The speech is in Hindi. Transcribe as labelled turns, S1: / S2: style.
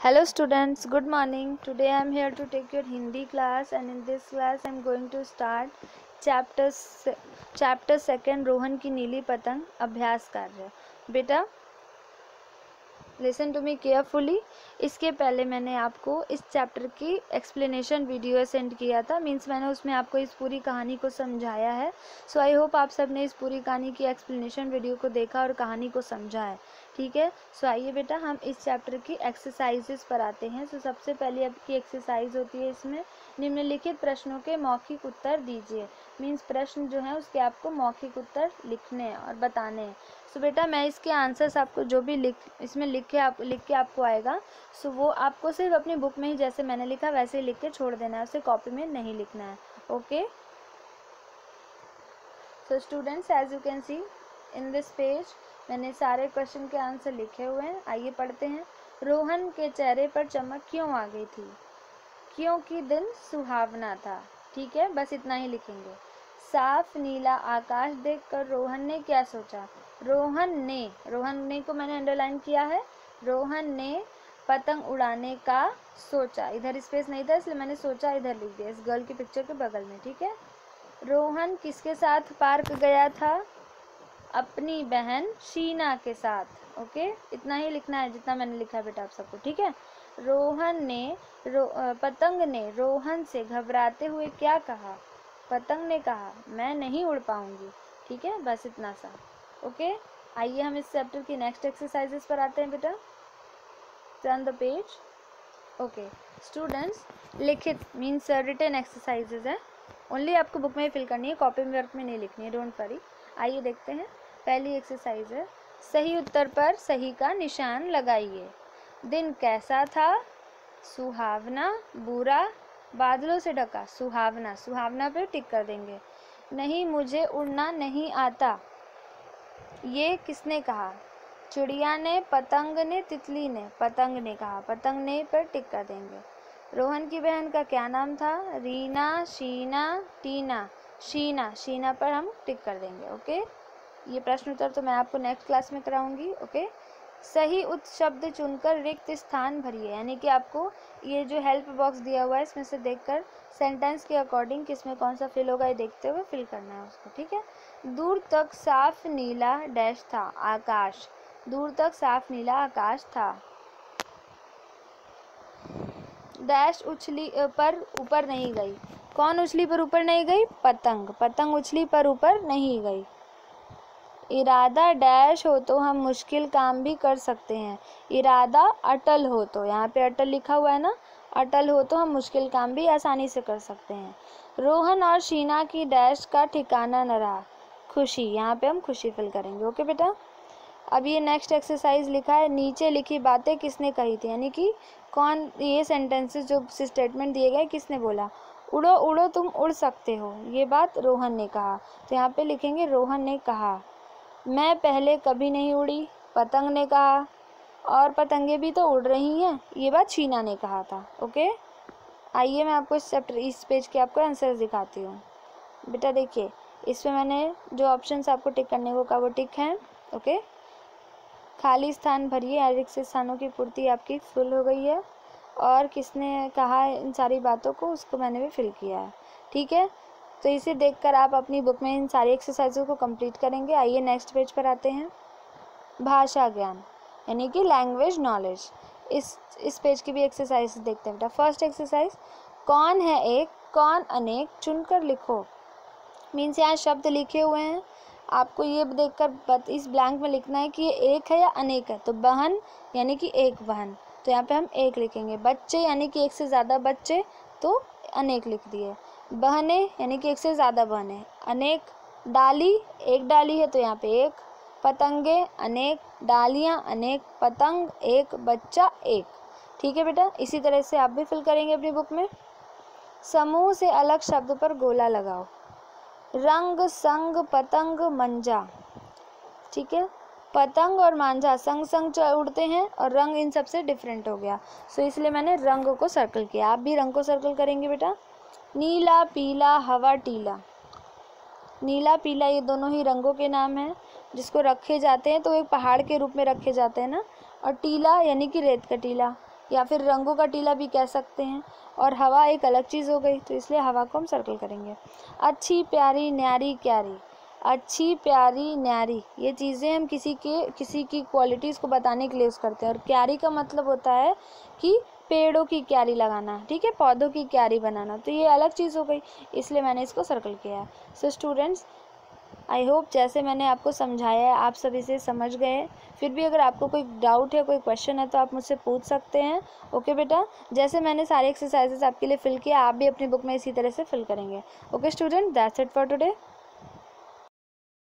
S1: Hello students, good morning. Today I am here to take your Hindi class, and in this class I am going to start chapter 2 Rohan की नीली पतंग अभ्यास कार्य। बेटा लिसन टू मी केयरफुली। इसके पहले मैंने आपको इस चैप्टर की एक्सप्लेनेशन वीडियो सेंड किया था, मीन्स मैंने उसमें आपको इस पूरी कहानी को समझाया है। सो आई होप आप सब ने इस पूरी कहानी की एक्सप्लेनेशन वीडियो को देखा और कहानी को समझा है। ठीक है, सो आइए बेटा हम इस चैप्टर की एक्सरसाइजेस पर आते हैं। सो सबसे पहले आपकी एक्सरसाइज होती है, इसमें निम्नलिखित प्रश्नों के मौखिक उत्तर दीजिए। मीन्स प्रश्न जो है उसके आपको मौखिक उत्तर लिखने हैं और बताने हैं। सो बेटा मैं इसके आंसर्स आपको जो भी इसमें लिख के आपको आएगा, सो वो आपको सिर्फ अपनी बुक में ही जैसे मैंने लिखा वैसे ही लिख के छोड़ देना है, उसे कॉपी में नहीं लिखना है। Okay, so students as you can see in this page मैंने सारे क्वेश्चन के आंसर लिखे हुए हैं। आइए पढ़ते हैं। रोहन के चेहरे पर चमक क्यों आ गई थी? क्योंकि दिन सुहावना था। ठीक है, बस इतना ही लिखेंगे। साफ नीला आकाश देखकर रोहन ने क्या सोचा? रोहन ने को मैंने अंडरलाइन किया है। रोहन ने पतंग उड़ाने का सोचा। इधर स्पेस नहीं था इसलिए मैंने सोचा इधर लिख दिया, इस गर्ल की पिक्चर के बगल में। ठीक है, रोहन किसके साथ पार्क गया था? अपनी बहन शीना के साथ। ओके, इतना ही लिखना है जितना मैंने लिखा है बेटा आप सबको। ठीक है, पतंग ने रोहन से घबराते हुए क्या कहा? पतंग ने कहा मैं नहीं उड़ पाऊंगी। ठीक है, बस इतना सा। ओके, आइए हम इस चैप्टर की नेक्स्ट एक्सरसाइजेस पर आते हैं बेटा। Turn the page. Okay students, लिखित मीन्स रिटन एक्सरसाइजेज है, ओनली आपको बुक में ही फिल करनी है, कॉपी में वर्क में नहीं लिखनी है, डोंट वरी। आइए देखते हैं। पहली एक्सरसाइज है, सही उत्तर पर सही का निशान लगाइए। दिन कैसा था? सुहावना, बुरा, बादलों से ढका। सुहावना, सुहावना पे टिक कर देंगे। नहीं मुझे उड़ना नहीं आता, ये किसने कहा? चिड़िया ने, पतंग ने, तितली ने। पतंग ने कहा, पतंग ने पर टिक कर देंगे। रोहन की बहन का क्या नाम था? रीना, शीना, टीना। शीना, शीना पर हम टिक कर देंगे। ओके, ये प्रश्न उत्तर तो मैं आपको नेक्स्ट क्लास में कराऊंगी। ओके, सही शब्द चुनकर रिक्त स्थान भरिए, यानी कि आपको ये जो हेल्प बॉक्स दिया हुआ है इसमें से देखकर सेंटेंस के अकॉर्डिंग किसमें कौन सा फिल होगा ये देखते हुए फिल करना है उसको। ठीक है, दूर तक साफ नीला डैश था आकाश। दूर तक साफ नीला आकाश था। डैश उछली पर ऊपर नहीं गई। कौन उछली पर ऊपर नहीं गई? पतंग। पतंग उछली पर ऊपर नहीं गई। इरादा डैश हो तो हम मुश्किल काम भी कर सकते हैं। इरादा अटल हो तो, यहाँ पे अटल लिखा हुआ है ना, अटल हो तो हम मुश्किल काम भी आसानी से कर सकते हैं। रोहन और शीना की डैश का ठिकाना न रहा। खुशी, यहाँ पे हम खुशी फिल करेंगे। ओके बेटा, अब ये नेक्स्ट एक्सरसाइज लिखा है, नीचे लिखी बातें किसने कही थी, यानी कि कौन, ये सेंटेंसेस जो स्टेटमेंट दिए गए किसने बोला? उड़ो उड़ो तुम उड़ सकते हो, ये बात रोहन ने कहा। तो यहाँ पे लिखेंगे रोहन ने कहा। मैं पहले कभी नहीं उड़ी, पतंग ने कहा। और पतंगे भी तो उड़ रही हैं, ये बात शीना ने कहा था। ओके, आइए मैं आपको इस चैप्टर इस पेज के आपको आंसर दिखाती हूँ। बेटा देखिए, इसमें मैंने जो ऑप्शंस आपको टिक करने को कहा वो टिक हैं। ओके, खाली स्थान भरिए, रिक्त स्थानों की पूर्ति आपकी फुल हो गई है। और किसने कहा इन सारी बातों को, उसको मैंने भी फिल किया है। ठीक है, तो इसे देखकर आप अपनी बुक में इन सारी एक्सरसाइजों को कंप्लीट करेंगे। आइए नेक्स्ट पेज पर आते हैं। भाषा ज्ञान यानी कि लैंग्वेज नॉलेज, इस पेज की भी एक्सरसाइज देखते हैं बेटा। फर्स्ट एक्सरसाइज, कौन है एक, कौन अनेक, चुनकर लिखो। मीन्स यहाँ शब्द लिखे हुए हैं, आपको ये देखकर इस ब्लैंक में लिखना है कि ये एक है या अनेक है। तो बहन यानी कि एक बहन, तो यहाँ पे हम एक लिखेंगे। बच्चे यानी कि एक से ज़्यादा बच्चे, तो अनेक लिख दिए। बहनें यानी कि एक से ज़्यादा बहनें, अनेक। डाली, एक डाली है तो यहाँ पे एक। पतंगे अनेक, डालियाँ अनेक, पतंग एक, बच्चा एक। ठीक है बेटा, इसी तरह से आप भी फिल करेंगे अपनी बुक में। समूह से अलग शब्द पर गोला लगाओ। रंग, संग, पतंग, मंजा। ठीक है, पतंग और मांझा संग संग उड़ते हैं और रंग इन सबसे डिफरेंट हो गया, सो इसलिए मैंने रंग को सर्कल किया। आप भी रंग को सर्कल करेंगे बेटा। नीला, पीला, हवा, टीला। नीला पीला ये दोनों ही रंगों के नाम हैं जिसको रखे जाते हैं तो एक पहाड़ के रूप में रखे जाते हैं ना। और टीला यानी कि रेत का टीला, या फिर रंगों का टीला भी कह सकते हैं। और हवा एक अलग चीज़ हो गई, तो इसलिए हवा को हम सर्कल करेंगे। अच्छी, प्यारी, न्यारी, क्यारी। अच्छी, प्यारी, न्यारी, ये चीज़ें हम किसी की क्वालिटीज़ को बताने के लिए यूज़ करते हैं। और क्यारी का मतलब होता है कि पेड़ों की क्यारी लगाना, ठीक है, पौधों की क्यारी बनाना, तो ये अलग चीज़ हो गई, इसलिए मैंने इसको सर्कल किया है। सो स्टूडेंट्स, आई होप जैसे मैंने आपको समझाया है आप सब इसे समझ गए हैं। फिर भी अगर आपको कोई डाउट है, कोई क्वेश्चन है, तो आप मुझसे पूछ सकते हैं। ओके बेटा, जैसे मैंने सारे एक्सरसाइजेस आपके लिए फिल किया, आप भी अपनी बुक में इसी तरह से फिल करेंगे। Okay student, that's it for today.